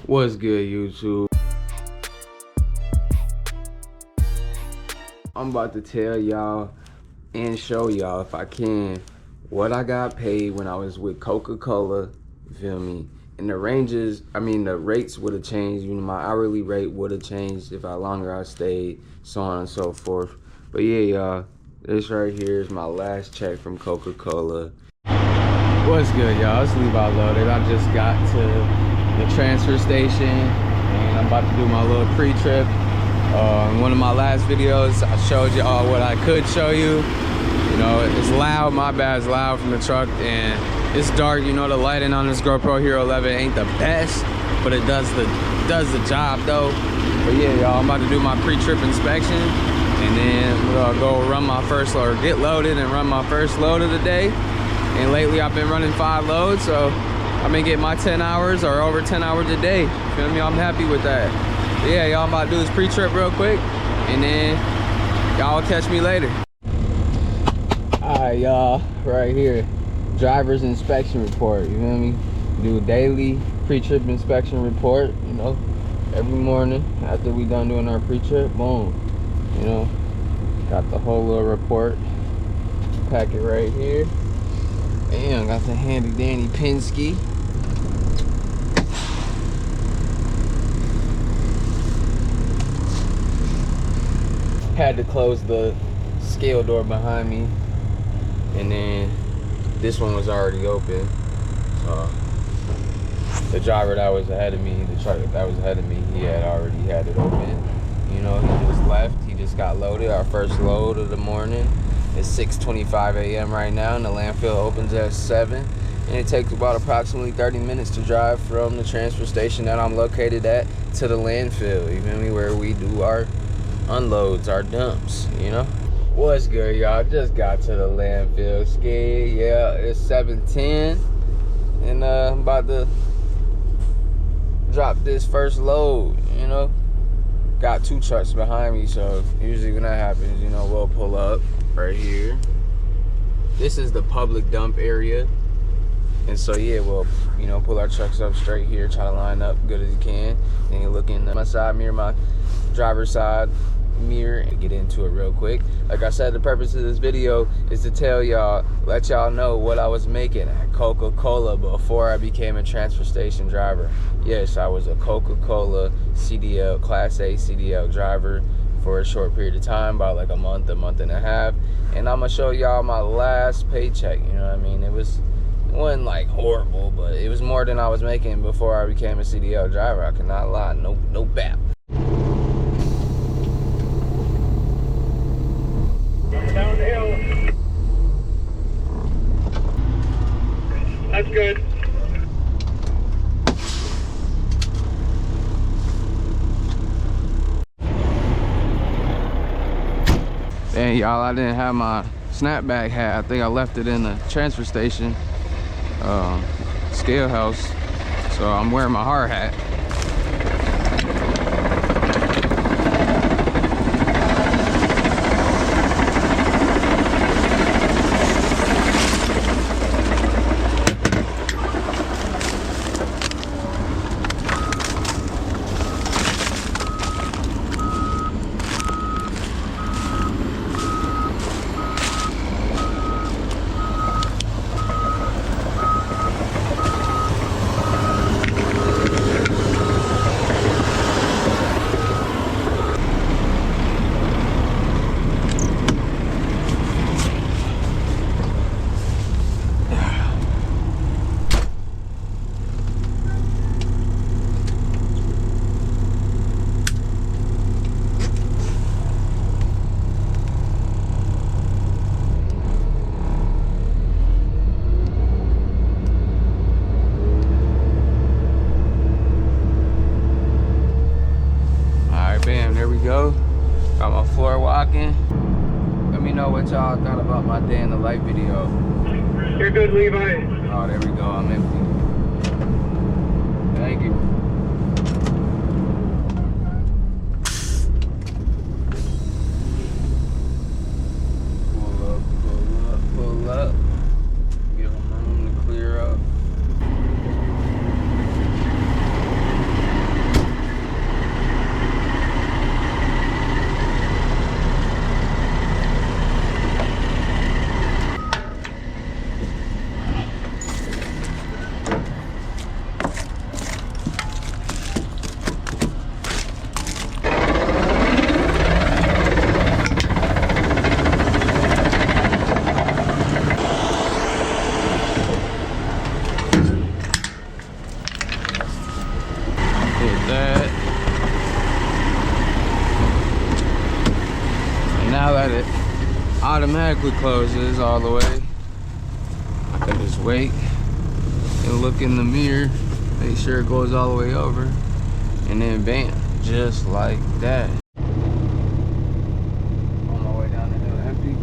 What's good, YouTube? I'm about to tell y'all and show y'all, if I can, what I got paid when I was with Coca-Cola, you feel me? And the ranges, I mean, the rates would have changed. You know, my hourly rate would have changed if longer I stayed, so on and so forth. But yeah, y'all, this right here is my last check from Coca-Cola. What's good, y'all? It's LeviLoaded. I just got to the transfer station and I'm about to do my little pre-trip. In one of my last videos, I showed you all what I could show you. You know, it's loud, my bad, it's loud from the truck, and it's dark. You know, the lighting on this GoPro Hero 11 ain't the best, but it does the job though. But yeah, y'all, I'm about to do my pre-trip inspection, and then we're gonna go run my first load, or get loaded and run my first load of the day. And lately I've been running 5 loads, so I've been getting my 10 hours or over 10 hours a day. You feel me? I'm happy with that. But yeah, y'all, I'm about to do this pre-trip real quick, and then y'all catch me later. All right, y'all, right here, driver's inspection report. You feel me? Do a daily pre-trip inspection report. You know, every morning after we done doing our pre-trip, boom. You know, got the whole little report. Pack it right here. Damn, got the handy dandy Penske. Had to close the scale door behind me, and then this one was already open. So the driver that was ahead of me, the truck that was ahead of me, he had already had it open. You know, he just left. He just got loaded. Our first load of the morning. It's 6:25 a.m. right now, and the landfill opens at 7. And it takes about approximately 30 minutes to drive from the transfer station that I'm located at to the landfill. You feel me? Where we do our unloads, our dumps, you know? What's good, y'all? Just got to the landfill skid. Yeah, it's 7:10, and I'm about to drop this first load, you know? Got 2 trucks behind me, so usually when that happens, you know, we'll pull up right here. This is the public dump area, and so yeah, we'll, you know, pull our trucks up straight here, try to line up good as you can. Then you look in my side mirror, my driver's side mirror, and get into it real quick. Like I said, the purpose of this video is to tell y'all, let y'all know what I was making at Coca-Cola before I became a transfer station driver. Yes, I was a Coca-Cola CDL, Class A CDL driver for a short period of time, about like a month and a half. And I'm gonna show y'all my last paycheck. You know what I mean? It wasn't like horrible, but it was more than I was making before I became a CDL driver. I cannot lie, no bap. Down the hill. That's good. And y'all, I didn't have my snapback hat. I think I left it in the transfer station scale house, so I'm wearing my hard hat. There we go. Got my floor walking. Let me know what y'all thought about my day in the life video. You're good, Levi. Oh, there we go. I'm empty. Thank you. Pull up. Give them room to clear up. automatically closes all the way. I can just wait and look in the mirror, make sure it goes all the way over, and then bam, just like that. On my way down the hill, empty.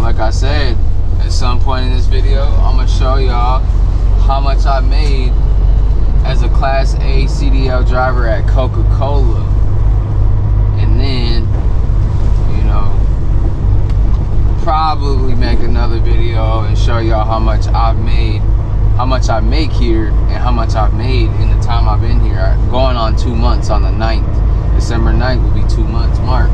Like I said, at some point in this video, I'm gonna show y'all how much I made as a Class A CDL driver at Coca-Cola. And then, you know, probably make another video and show y'all how much I've made, how much I make here, and how much I've made in the time I've been here. Going on 2 months on the 9th. December 9th will be 2 months mark.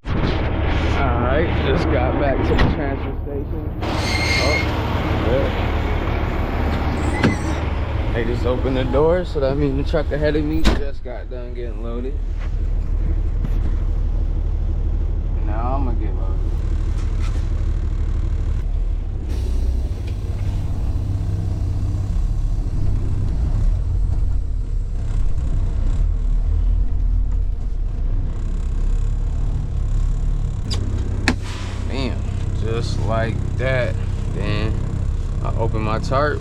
Alright, just got back to the transfer station. Oh, yeah. They just opened the door, so that means the truck ahead of me just got done getting loaded. Now I'm gonna get loaded. Bam, just like that. Then I open my tarp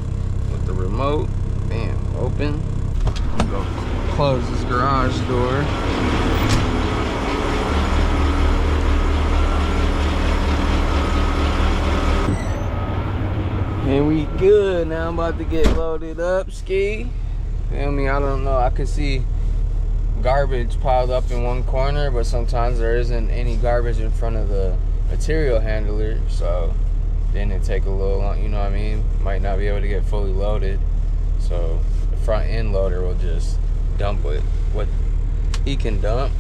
with the remote. Bam, open. I'm gonna close this garage door. And we good. Now I'm about to get loaded up, ski. Feel me? I don't know. I could see garbage piled up in one corner, but sometimes there isn't any garbage in front of the material handler, so then it take a little long, you know what I mean? Might not be able to get fully loaded, so the front end loader will just dump what he can dump.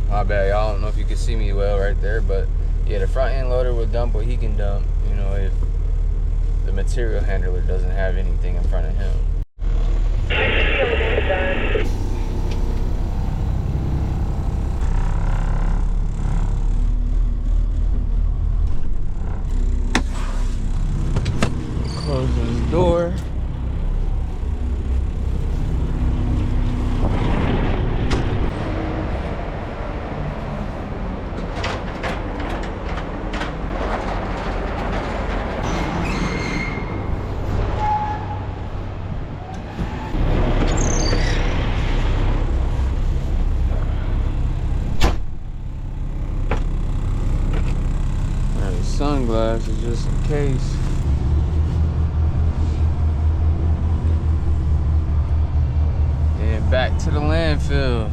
My bad, y'all. I don't know if you can see me well right there, but yeah, the front end loader will dump what he can dump, you know, if the material handler doesn't have anything in front of him. Closing the door. Sunglasses just in case. And back to the landfill.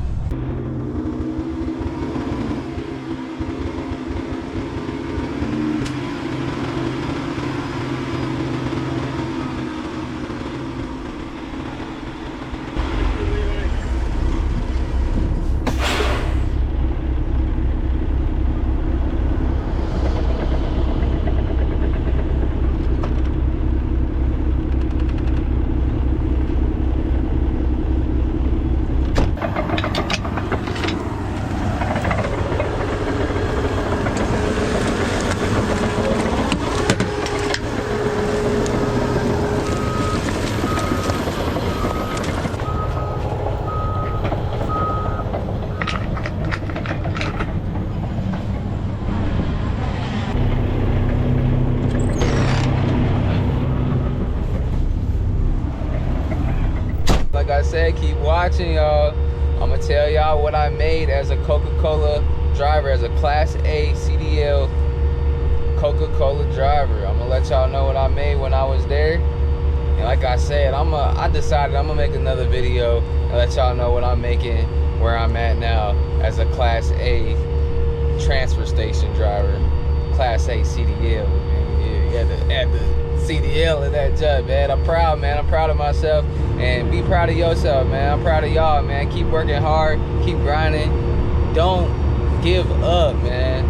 Like I said, keep watching, y'all. I'm gonna tell y'all what I made as a Coca-Cola driver, as a Class A CDL Coca-Cola driver. I'm gonna let y'all know what I made when I was there. And like I said, I decided I'm gonna make another video and let y'all know what I'm making, where I'm at now as a Class A transfer station driver, Class A CDL. Yeah, add the CDL in that job, man. I'm proud, man. I'm proud of myself, and be proud of yourself, man. I'm proud of y'all, man. Keep working hard, keep grinding. Don't give up, man.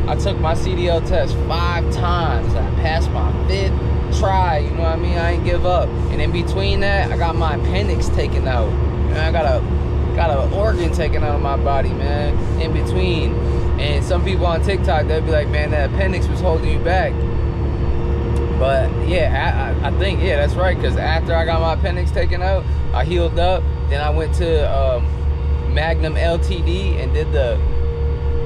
I took my CDL test 5 times. I passed my 5th try, you know what I mean? I ain't give up. And in between that, I got my appendix taken out. And I got an organ taken out of my body, man, in between. And some people on TikTok, they'll be like, man, that appendix was holding you back. But yeah, I think, yeah, that's right, because after I got my appendix taken out, I healed up. Then I went to Magnum LTD and did the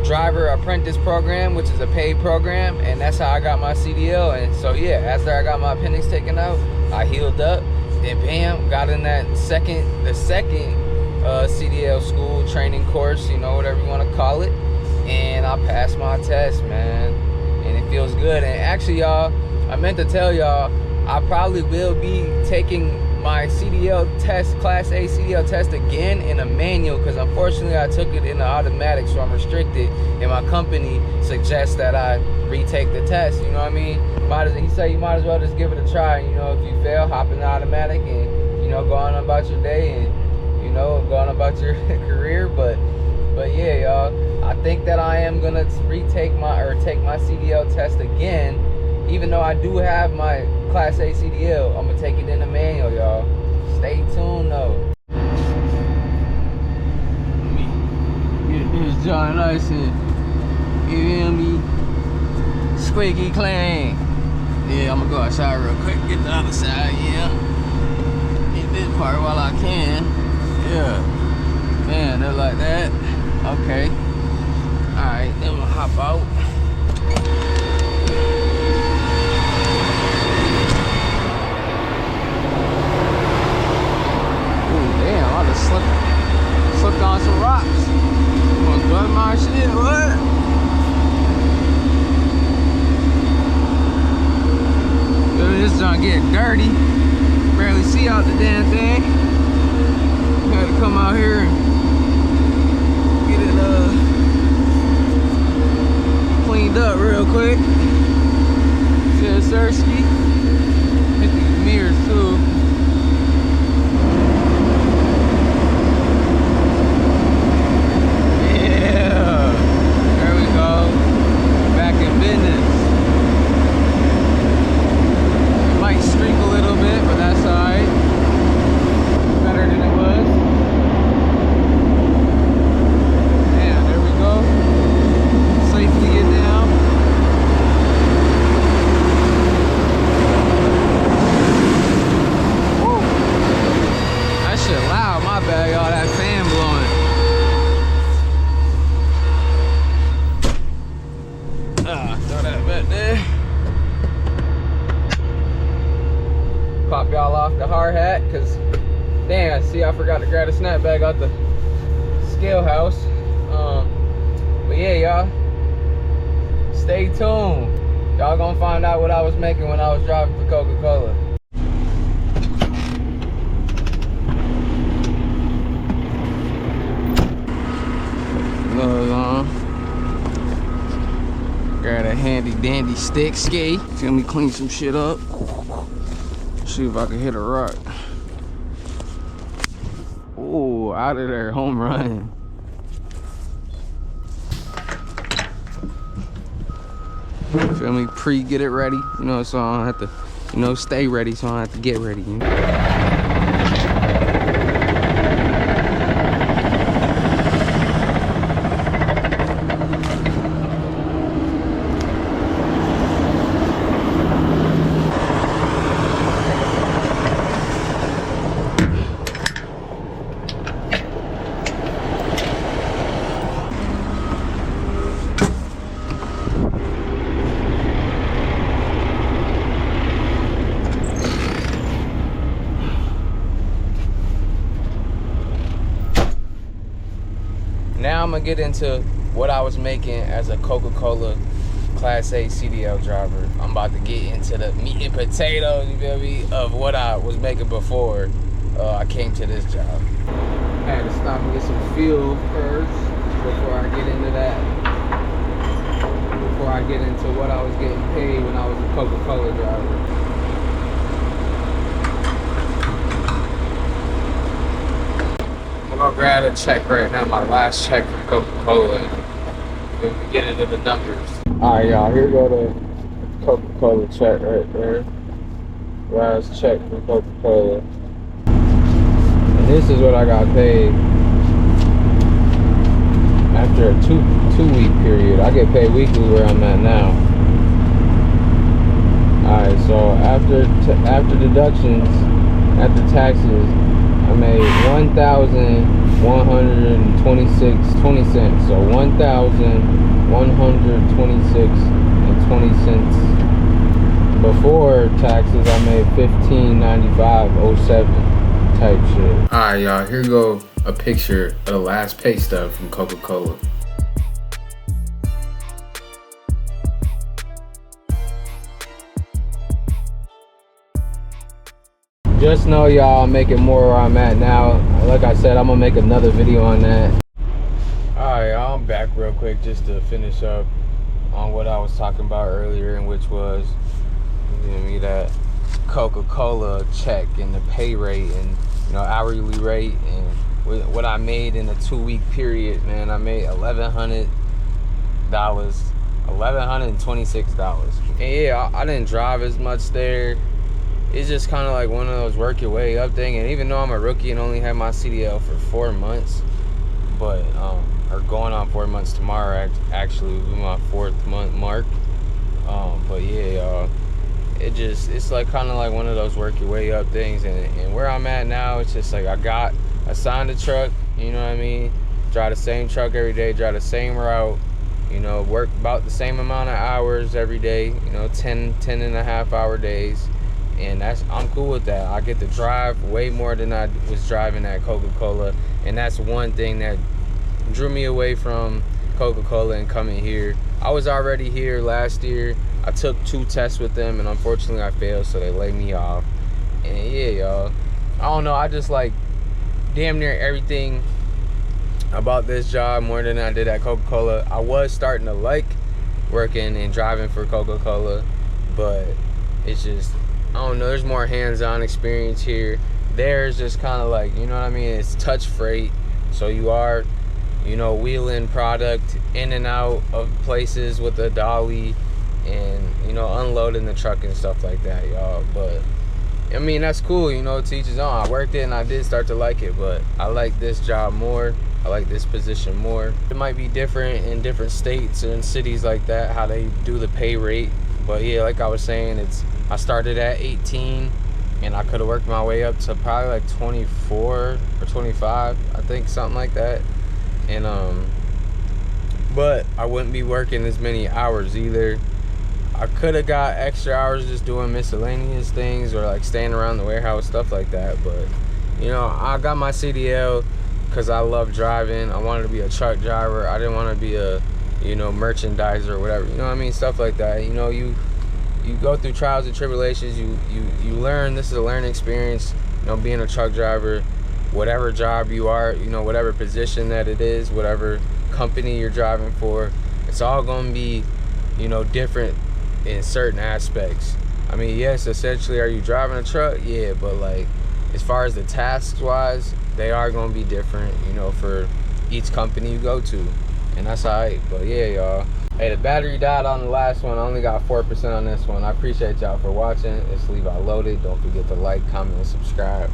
driver apprentice program, which is a paid program, and that's how I got my CDL. And so yeah, after I got my appendix taken out, I healed up, then bam, got in that the second CDL school training course, you know, whatever you want to call it, and I passed my test, man, and it feels good. And actually, y'all, I meant to tell y'all, I probably will be taking my CDL test, Class A CDL test again in a manual, because unfortunately I took it in the automatic, so I'm restricted, and my company suggests that I retake the test, you know what I mean? He said you might as well just give it a try, you know, if you fail, hop in the automatic and, you know, go on about your day and, you know, go on about your career. But yeah, y'all, I think that I am gonna take my CDL test again. Even though I do have my Class A CDL, I'm gonna take it in the manual, y'all. Stay tuned, though. Let me get this joint nice and, you feel me, squeaky clean. Yeah, I'm gonna go outside real quick, get the other side, yeah. Get this part while I can. Yeah. Man, they're like that. Okay. Alright, then I'm gonna hop out. Damn, I just slipped on some rocks. Almost got my shit, what? Dude, this junk get dirty. Barely see out the damn thing. Had to come out here and get it cleaned up real quick. Shit, Sersky. Hit these mirrors too. Pop y'all off the hard hat, because damn, see, I forgot to grab a snap bag out the scale house. But yeah, y'all, stay tuned. Y'all gonna find out what I was making when I was driving for Coca-Cola. Gloves on. Got a handy dandy stick ski. Feel me, clean some shit up. See if I can hit a rock. Oh, out of there, home run. Feel me, get it ready, you know, so I don't have to, you know, stay ready, so I don't have to get ready, you know? Now I'm gonna get into what I was making as a Coca-Cola Class A CDL driver. I'm about to get into the meat and potatoes, you feel me, of what I was making before I came to this job. I had to stop and get some fuel first before I get into that. Before I get into what I was getting paid when I was a Coca-Cola driver. I'm gonna grab a check right now, my last check from Coca-Cola. We'll get into the numbers. Alright, y'all, here go the Coca-Cola check right there. Last check from Coca-Cola. And this is what I got paid after a two-week period. I get paid weekly where I'm at now. Alright, so after deductions, after taxes, I made 1,126.20 cents. So 1,126.20 before taxes. I made 1595.07 type shit. All right, y'all. Here go a picture of the last pay stub from Coca-Cola. Just know, y'all, I'm making more where I'm at now. Like I said, I'm gonna make another video on that. Alright, y'all, I'm back real quick just to finish up on what I was talking about earlier, and which was giving me that Coca-Cola check and the pay rate and, you know, hourly rate and what I made in a 2-week period. Man, I made $1,126. And yeah, I didn't drive as much there. It's just kind of like one of those work your way up thing. And even though I'm a rookie and only had my CDL for 4 months, but or going on 4 months tomorrow, actually will be my 4th month mark. But yeah, y'all, it's like kind of like one of those work your way up things. And where I'm at now, it's just like I got assigned a truck, you know what I mean? Drive the same truck every day, drive the same route, you know, work about the same amount of hours every day, you know, 10 and a half hour days. And I'm cool with that. I get to drive way more than I was driving at Coca-Cola, and that's one thing that drew me away from Coca-Cola and coming here. I was already here last year. I took 2 tests with them, and unfortunately I failed, so they laid me off. And yeah, y'all, I don't know, I just like damn near everything about this job more than I did at Coca-Cola. I was starting to like working and driving for Coca-Cola, but it's just, I don't know, there's more hands-on experience here. There's just kind of like, you know what I mean, it's touch freight, so you are, you know, wheeling product in and out of places with a dolly and, you know, unloading the truck and stuff like that, y'all. But I mean, that's cool, you know, to each his own. I worked it and I did start to like it, but I like this job more. I like this position more. It might be different in different states and cities like that, how they do the pay rate. But yeah, like I was saying, I started at 18 and I could have worked my way up to probably like 24 or 25, I think, something like that. And but I wouldn't be working as many hours either. I could have got extra hours just doing miscellaneous things or like staying around the warehouse, stuff like that. But you know, I got my CDL because I love driving. I wanted to be a truck driver. I didn't want to be a, you know, merchandiser or whatever, you know what I mean, stuff like that. You know, you go through trials and tribulations. You learn. This is a learning experience, you know, being a truck driver, whatever job you are, you know, whatever position that it is, whatever company you're driving for, it's all going to be, you know, different in certain aspects. I mean, yes, essentially, are you driving a truck? Yeah, but like as far as the tasks wise, they are going to be different, you know, for each company you go to. And that's all right. But yeah, y'all, hey, the battery died on the last one. I only got 4% on this one. I appreciate y'all for watching. It's LeviLoaded. Don't forget to like, comment, and subscribe.